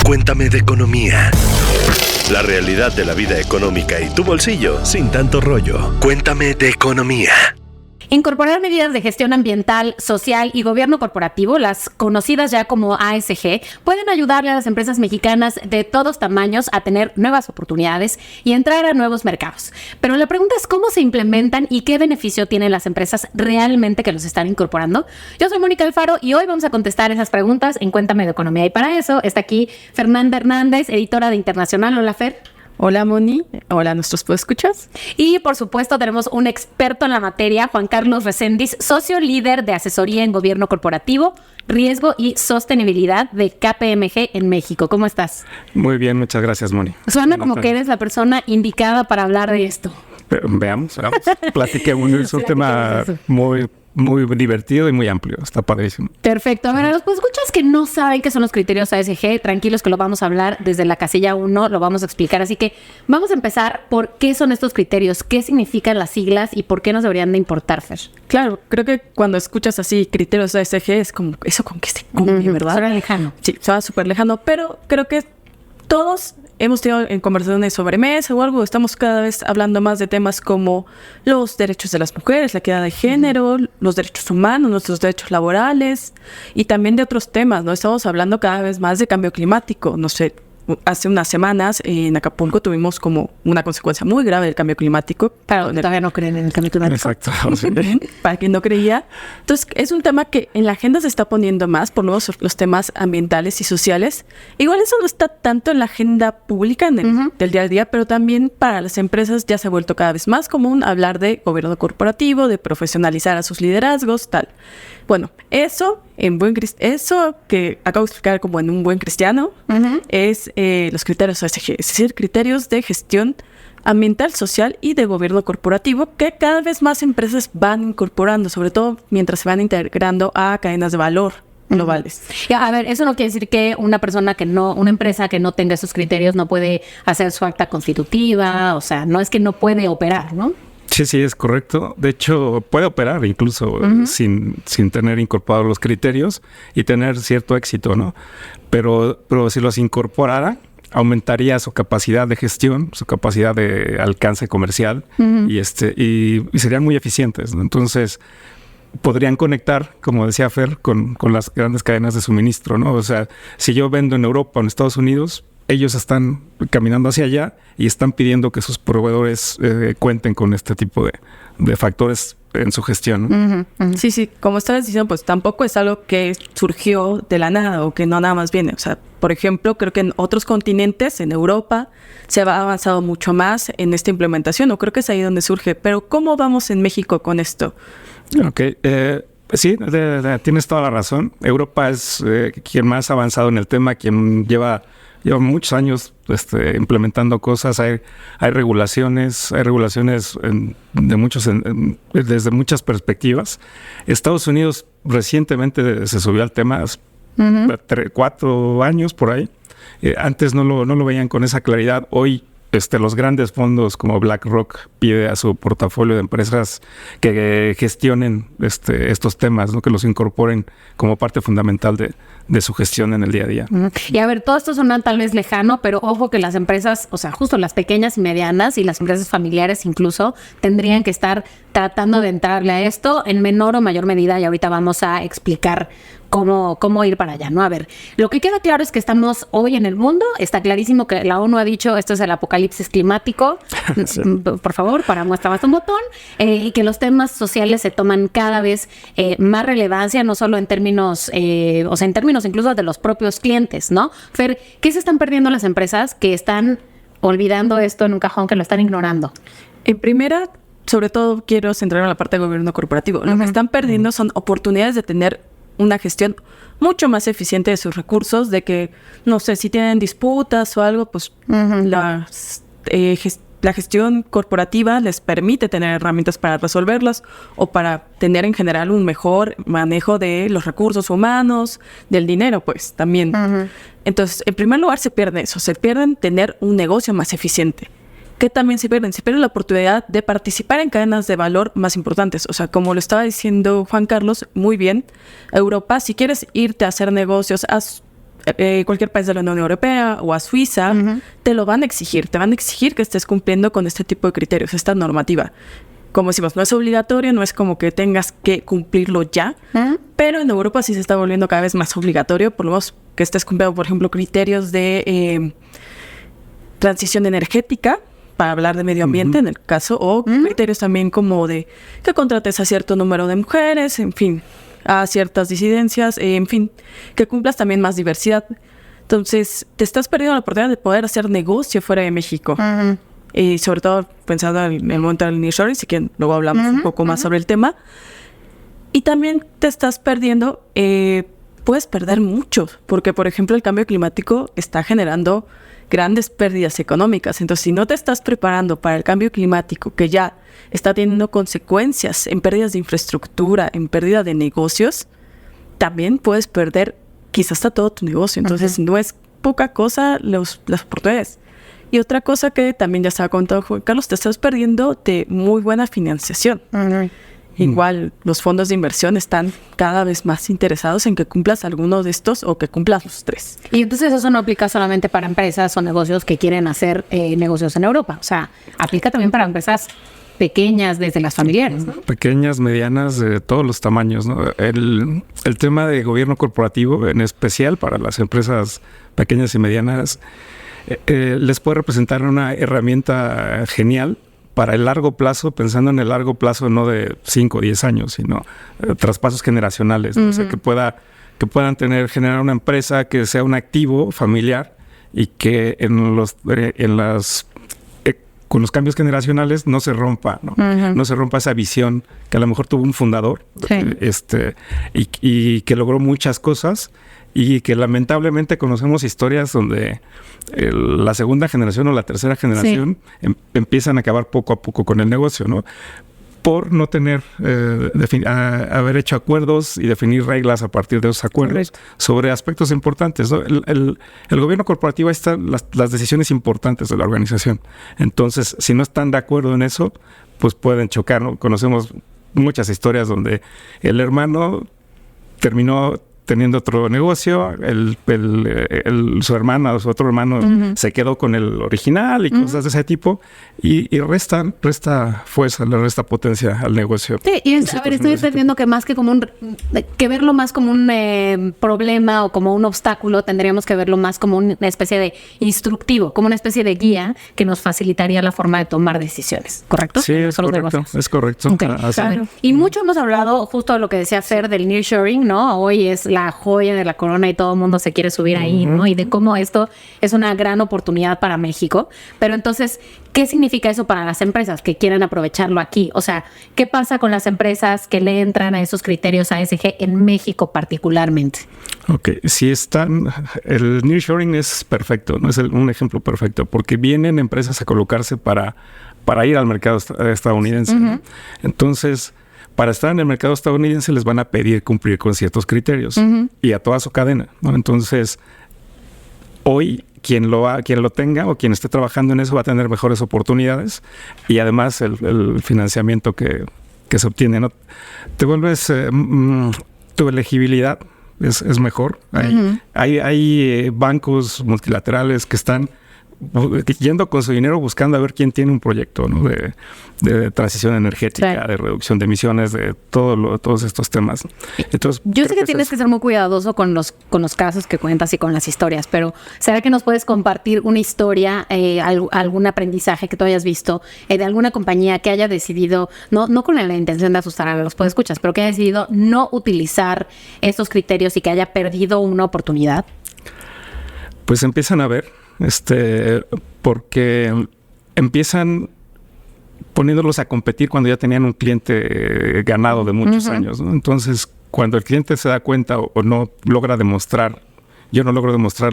Cuéntame de economía. La realidad de la vida económica y tu bolsillo sin tanto rollo. Cuéntame de economía. Incorporar medidas de gestión ambiental, social y gobierno corporativo, las conocidas ya como ASG, pueden ayudarle a las empresas mexicanas de todos tamaños a tener nuevas oportunidades y entrar a nuevos mercados. Pero la pregunta es cómo se implementan y qué beneficio tienen las empresas realmente que los están incorporando. Yo soy Mónica Alfaro y hoy vamos a contestar esas preguntas en Cuéntame de Economía. Y para eso está aquí Fernanda Hernández, editora de Internacional. Hola, Fer. Hola, Moni. Hola a nuestros podescuchas. Y por supuesto tenemos un experto en la materia, Juan Carlos Reséndiz, socio líder de asesoría en gobierno corporativo, riesgo y sostenibilidad de KPMG en México. ¿Cómo estás? Muy bien, muchas gracias, Moni. Suena como que eres la persona indicada para hablar de esto. Veamos. Platiquemos. Es un tema muy divertido y muy amplio. Está padrísimo. Perfecto. A ver, a los escuchas que no saben qué son los criterios ASG, tranquilos que lo vamos a hablar desde la casilla 1, lo vamos a explicar. Así que vamos a empezar por qué son estos criterios, qué significan las siglas y por qué nos deberían de importar, Fer. Claro, creo que cuando escuchas así criterios ASG es como eso con que se come, ¿verdad? Suena lejano. Sí, suena súper lejano, pero creo que todos hemos tenido en conversaciones sobre mesa o algo, estamos cada vez hablando más de temas como los derechos de las mujeres, la equidad de género, los derechos humanos, nuestros derechos laborales y también de otros temas, ¿no? Estamos hablando cada vez más de cambio climático, no sé. Hace unas semanas en Acapulco tuvimos como una consecuencia muy grave del cambio climático. Claro, todavía no creen en el cambio climático. Exacto. Para quien no creía. Entonces, es un tema que en la agenda se está poniendo más, por lo menos los temas ambientales y sociales. Igual eso no está tanto en la agenda pública del día a día, pero también para las empresas ya se ha vuelto cada vez más común hablar de gobierno corporativo, de profesionalizar a sus liderazgos, tal. Bueno, eso que acabo de explicar como en un buen cristiano, es los criterios ASG, es decir, criterios de gestión ambiental, social y de gobierno corporativo que cada vez más empresas van incorporando, sobre todo mientras se van integrando a cadenas de valor globales. A ver, eso no quiere decir que una empresa que no tenga esos criterios no puede hacer su acta constitutiva, o sea, no es que no puede operar, ¿no? Sí, es correcto. De hecho, puede operar incluso sin tener incorporados los criterios y tener cierto éxito, ¿no? Pero si los incorporara, aumentaría su capacidad de gestión, su capacidad de alcance comercial y serían muy eficientes, ¿no? Entonces, podrían conectar, como decía Fer, con las grandes cadenas de suministro, ¿no? O sea, si yo vendo en Europa o en Estados Unidos, ellos están caminando hacia allá y están pidiendo que sus proveedores cuenten con este tipo de factores en su gestión, ¿no? Sí, como estabas diciendo, pues tampoco es algo que surgió de la nada o que no nada más viene. O sea, por ejemplo, creo que en otros continentes, en Europa, se ha avanzado mucho más en esta implementación, o creo que es ahí donde surge. Pero ¿cómo vamos en México con esto? Okay, sí, tienes toda la razón. Europa es quien más ha avanzado en el tema, quien lleva muchos años implementando cosas. Hay regulaciones desde muchas perspectivas. Estados Unidos recientemente se subió al tema, 4 años por ahí. Antes no lo veían con esa claridad. Hoy los grandes fondos como BlackRock pide a su portafolio de empresas que gestionen estos temas, ¿no? Que los incorporen como parte fundamental de su gestión en el día a día. Y a ver, todo esto suena tal vez lejano, pero ojo que las empresas, o sea, justo las pequeñas y medianas y las empresas familiares incluso, tendrían que estar tratando de entrarle a esto en menor o mayor medida, y ahorita vamos a explicar cómo ir para allá, ¿no? A ver, lo que queda claro es que estamos hoy en el mundo, está clarísimo que la ONU ha dicho esto es el apocalipsis climático, sí. Por favor, para muestra más un botón, y que los temas sociales se toman cada vez más relevancia, no solo en términos, en términos incluso de los propios clientes, ¿no? Fer, ¿qué se están perdiendo las empresas que están olvidando esto en un cajón, que lo están ignorando? En primera, sobre todo quiero centrarme en la parte de gobierno corporativo. Lo que están perdiendo son oportunidades de tener una gestión mucho más eficiente de sus recursos, de que, no sé, si tienen disputas o algo, pues la gestión corporativa les permite tener herramientas para resolverlas o para tener en general un mejor manejo de los recursos humanos, del dinero, pues también. Entonces, en primer lugar se pierde eso, se pierden tener un negocio más eficiente. ¿Qué también se pierden? Se pierde la oportunidad de participar en cadenas de valor más importantes. O sea, como lo estaba diciendo Juan Carlos, muy bien, Europa, si quieres irte a hacer negocios, haz cualquier país de la Unión Europea o a Suiza, te lo van a exigir. Te van a exigir que estés cumpliendo con este tipo de criterios, esta normativa. Como decimos, no es obligatorio, no es como que tengas que cumplirlo ya, pero en Europa sí se está volviendo cada vez más obligatorio, por lo menos que estés cumpliendo, por ejemplo, criterios de transición energética, para hablar de medio ambiente en el caso, o criterios también como de que contrates a cierto número de mujeres, en fin, a ciertas disidencias, en fin, que cumplas también más diversidad. Entonces, te estás perdiendo la oportunidad de poder hacer negocio fuera de México. Y sobre todo pensando en el momento del nearshoring, así que luego hablamos un poco más sobre el tema. Y también te estás perdiendo, puedes perder mucho, porque por ejemplo el cambio climático está generando grandes pérdidas económicas. Entonces, si no te estás preparando para el cambio climático, que ya está teniendo consecuencias en pérdidas de infraestructura, en pérdida de negocios, también puedes perder quizás hasta todo tu negocio. Entonces, no es poca cosa las oportunidades. Y otra cosa que también ya estaba contando Juan Carlos, te estás perdiendo de muy buena financiación. Igual los fondos de inversión están cada vez más interesados en que cumplas alguno de estos o que cumplas los 3. Y entonces eso no aplica solamente para empresas o negocios que quieren hacer negocios en Europa. O sea, aplica también para empresas pequeñas, desde las familiares, ¿no? Pequeñas, medianas, de todos los tamaños, ¿no? El tema de gobierno corporativo, en especial para las empresas pequeñas y medianas, les puede representar una herramienta genial para el largo plazo, pensando en el largo plazo no de 5 o 10 años, sino traspasos generacionales, ¿no? O sea, que puedan generar una empresa que sea un activo familiar y que con los cambios generacionales no se rompa, ¿no? No se rompa esa visión que a lo mejor tuvo un fundador, y que logró muchas cosas, y que lamentablemente conocemos historias donde la segunda generación o la tercera generación empiezan a acabar poco a poco con el negocio, ¿no? Por no tener, haber hecho acuerdos y definir reglas a partir de esos acuerdos sobre aspectos importantes, ¿no? El gobierno corporativo está las decisiones importantes de la organización. Entonces, si no están de acuerdo en eso, pues pueden chocar, ¿no? Conocemos muchas historias donde el hermano terminó teniendo otro negocio, su hermana o su otro hermano se quedó con el original y cosas de ese tipo, y resta fuerza, le resta potencia al negocio. Sí, y estoy entendiendo que más que como que verlo más como un problema o como un obstáculo, tendríamos que verlo más como una especie de instructivo, como una especie de guía que nos facilitaría la forma de tomar decisiones, ¿correcto? Sí, es correcto. Okay. Claro. Y mucho hemos hablado justo de lo que decía Fer del nearshoring, ¿no? Hoy es la joya de la corona y todo el mundo se quiere subir ahí, ¿no? Y de cómo esto es una gran oportunidad para México. Pero entonces, ¿qué significa eso para las empresas que quieren aprovecharlo aquí? O sea, ¿qué pasa con las empresas que le entran a esos criterios ASG en México particularmente? Ok, el nearshoring es perfecto, ¿no? Es un ejemplo perfecto, porque vienen empresas a colocarse para ir al mercado estadounidense, ¿no? Entonces, para estar en el mercado estadounidense les van a pedir cumplir con ciertos criterios y a toda su cadena, ¿no? Entonces, hoy quien lo tenga o quien esté trabajando en eso va a tener mejores oportunidades, y además el financiamiento que se obtiene, ¿no? Te vuelves, tu elegibilidad es mejor. Hay bancos multilaterales que están yendo con su dinero buscando a ver quién tiene un proyecto, ¿no? de transición energética, de reducción de emisiones, de todos estos temas. Entonces, yo sé que tienes que ser muy cuidadoso con los casos que cuentas y con las historias, pero ¿será que nos puedes compartir una historia, algún aprendizaje que tú hayas visto de alguna compañía que haya decidido, no con la intención de asustar a los podescuchas, pero que haya decidido no utilizar estos criterios y que haya perdido una oportunidad? Pues empiezan a ver, porque empiezan poniéndolos a competir cuando ya tenían un cliente ganado de muchos años, ¿no? Entonces, cuando el cliente se da cuenta o no logra demostrar, yo no logro demostrar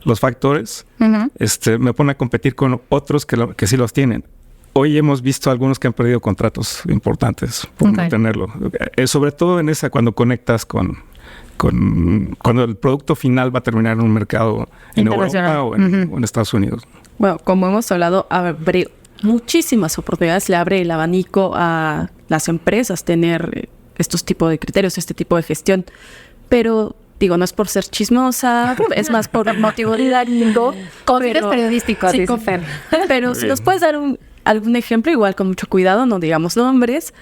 los factores, me pone a competir con otros que sí los tienen. Hoy hemos visto algunos que han perdido contratos importantes por no tenerlo. Sobre todo en cuando conectas cuando el producto final va a terminar en un mercado en Europa o en Estados Unidos. Bueno, como hemos hablado, abre muchísimas oportunidades, le abre el abanico a las empresas tener estos tipos de criterios, este tipo de gestión. Pero digo, no es por ser chismosa, es más por motivo didáctico. Eres periodístico, sí, dice Fer. Pero si nos puedes dar algún ejemplo, igual con mucho cuidado, no digamos nombres,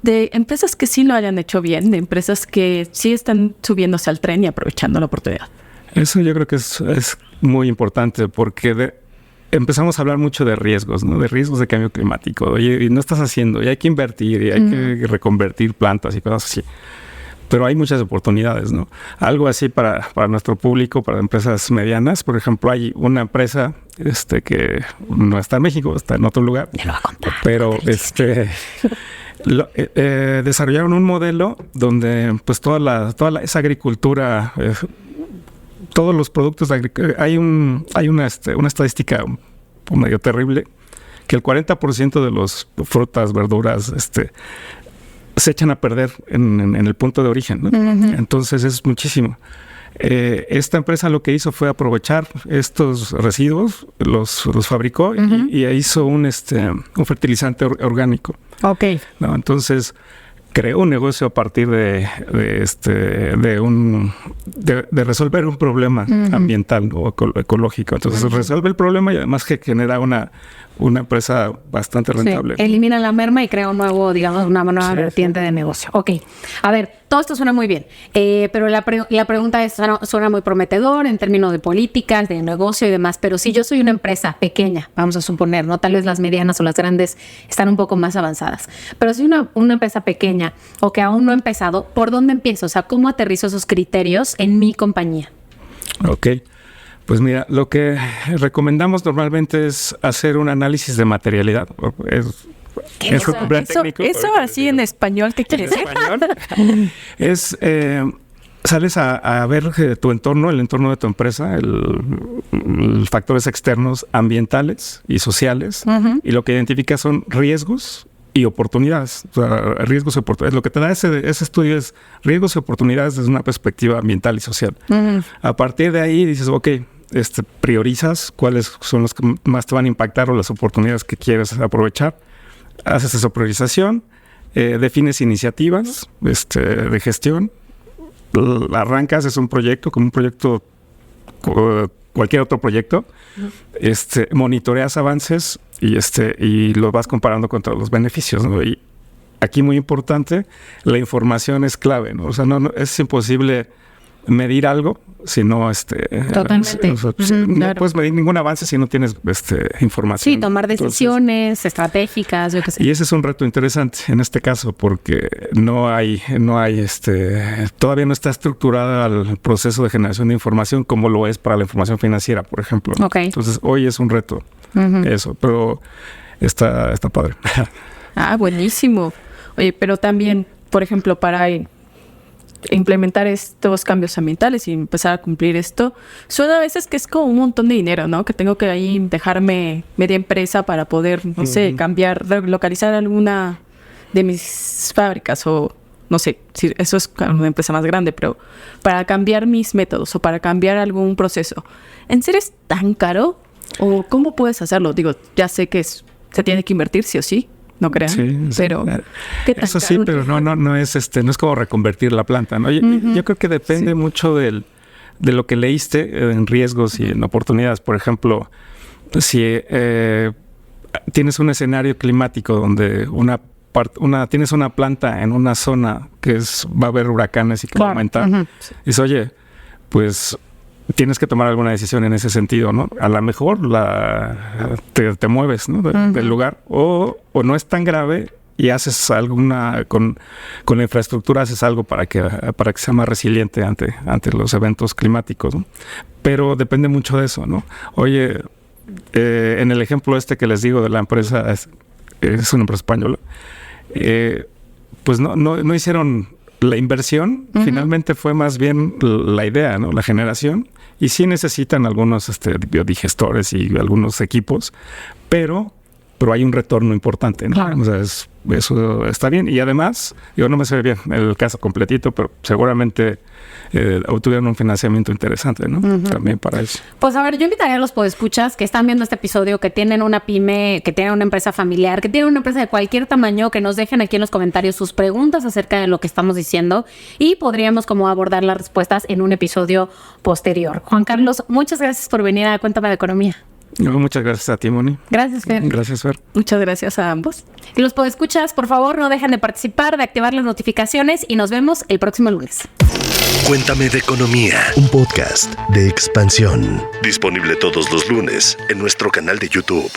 de empresas que sí lo hayan hecho bien, de empresas que sí están subiéndose al tren y aprovechando la oportunidad. Eso yo creo que es muy importante porque empezamos a hablar mucho de riesgos, ¿no? De riesgos de cambio climático. Oye, y no estás haciendo, y hay que invertir, y hay que reconvertir plantas y cosas así. Pero hay muchas oportunidades, ¿no? Algo así para nuestro público, para empresas medianas. Por ejemplo, hay una empresa que no está en México, está en otro lugar. Me lo va a contar. Pero desarrollaron un modelo donde pues toda esa agricultura, todos los productos de agricultura, hay una estadística medio terrible, que el 40% de los frutas, verduras, se echan a perder en el punto de origen, ¿no? Uh-huh. Entonces es muchísimo. Esta empresa lo que hizo fue aprovechar estos residuos, los fabricó y hizo un fertilizante orgánico. Okay. ¿No? Entonces creó un negocio a partir de resolver un problema ambiental o ecológico. Entonces resuelve el problema y además que genera una empresa bastante rentable. Sí, elimina la merma y crea un nuevo, digamos, una nueva vertiente de negocio. Ok. A ver, todo esto suena muy bien, pero la pregunta suena muy prometedor en términos de políticas, de negocio y demás, pero si yo soy una empresa pequeña, vamos a suponer, ¿no? Tal vez las medianas o las grandes están un poco más avanzadas, pero si una empresa pequeña o que aún no ha empezado, ¿por dónde empiezo? O sea, ¿cómo aterrizo esos criterios en mi compañía? Ok. Pues mira, lo que recomendamos normalmente es hacer un análisis de materialidad. Es súper técnico. Eso así en español, ¿qué quiere decir? Sales a ver tu entorno, el entorno de tu empresa, los factores externos ambientales y sociales, y lo que identifica son riesgos y oportunidades. O sea, riesgos y oportunidades. Lo que te da ese estudio es riesgos y oportunidades desde una perspectiva ambiental y social. A partir de ahí dices, ok, priorizas cuáles son los que más te van a impactar o las oportunidades que quieres aprovechar. Haces esa priorización, defines iniciativas de gestión, arrancas, es un proyecto, como un proyecto, cualquier otro proyecto, monitoreas avances y lo vas comparando contra los beneficios, ¿no? Y aquí muy importante, la información es clave, ¿no? O sea, no es imposible medir algo si no totalmente. No puedes medir ningún avance si no tienes información. Sí, tomar decisiones estratégicas, yo qué sé. Y ese es un reto interesante en este caso porque no hay todavía no está estructurada el proceso de generación de información como lo es para la información financiera, por ejemplo. Okay. Entonces, hoy es un reto eso, pero está padre. Buenísimo. Oye, pero también, por ejemplo, para implementar estos cambios ambientales y empezar a cumplir esto, suena a veces que es como un montón de dinero, ¿no? Que tengo que ahí dejarme media empresa para poder, no sé, cambiar, relocalizar alguna de mis fábricas o no sé, si eso es una empresa más grande, pero para cambiar mis métodos o para cambiar algún proceso, ¿en serio es tan caro? ¿O cómo puedes hacerlo? Digo, ya sé que se tiene que invertir sí o sí. No crean, sí, pero ¿qué tan eso sí, pero no es como reconvertir la planta, ¿no? Yo creo que depende mucho de lo que leíste en riesgos y en oportunidades. Por ejemplo, si tienes un escenario climático donde tienes una planta en una zona que va a haber huracanes y que va a aumentar, dices, oye, pues tienes que tomar alguna decisión en ese sentido, ¿no? A lo mejor te mueves, ¿no? Del lugar o no es tan grave y haces alguna con la infraestructura haces algo para que sea más resiliente ante los eventos climáticos, ¿no? Pero depende mucho de eso, ¿no? Oye, en el ejemplo que les digo de la empresa es una empresa española, pues no hicieron la inversión, finalmente fue más bien la idea, ¿no? La generación. Y sí necesitan algunos biodigestores y algunos equipos, pero pero hay un retorno importante, ¿no? Claro. O sea, eso está bien. Y además, yo no me sé bien el caso completito, pero seguramente obtuvieron un financiamiento interesante, ¿no? También para eso. Pues a ver, yo invitaría a los podescuchas que están viendo este episodio, que tienen una pyme, que tienen una empresa familiar, que tienen una empresa de cualquier tamaño, que nos dejen aquí en los comentarios sus preguntas acerca de lo que estamos diciendo y podríamos como abordar las respuestas en un episodio posterior. Juan Carlos, muchas gracias por venir a Cuéntame de Economía. Muchas gracias a ti, Moni. Gracias, Fer. Gracias, Fer. Muchas gracias a ambos. Y los podescuchas, por favor, no dejen de participar, de activar las notificaciones y nos vemos el próximo lunes. Cuéntame de Economía, un podcast de Expansión. Disponible todos los lunes en nuestro canal de YouTube.